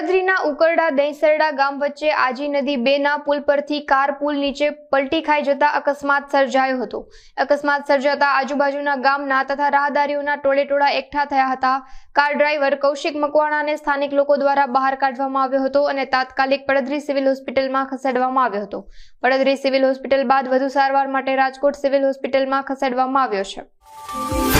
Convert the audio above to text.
પડદરીના ઉકરડા દહીસરડા ગામ વચ્ચે આજી નદી 2 ના પુલ પરથી કાર પુલ નીચે પલટી ખાઈ જતા અકસ્માત સર્જાયો હતો। અકસ્માત સર્જાતા આજુબાજુના ગામના તથા રાહદારીઓના ટોળેટોળા એકઠા થયા હતા। કાર ડ્રાઈવર કૌશિક મકવાણાને સ્થાનિક લોકો દ્વારા બહાર કાઢવામાં આવ્યો હતો અને તાત્કાલિક પડદરી સિવિલ હોસ્પિટલમાં ખસેડવામાં આવ્યો હતો। પડદરી સિવિલ હોસ્પિટલ બાદ વધુ સારવાર માટે રાજકોટ સિવિલ હોસ્પિટલમાં ખસેડવામાં આવ્યો છે।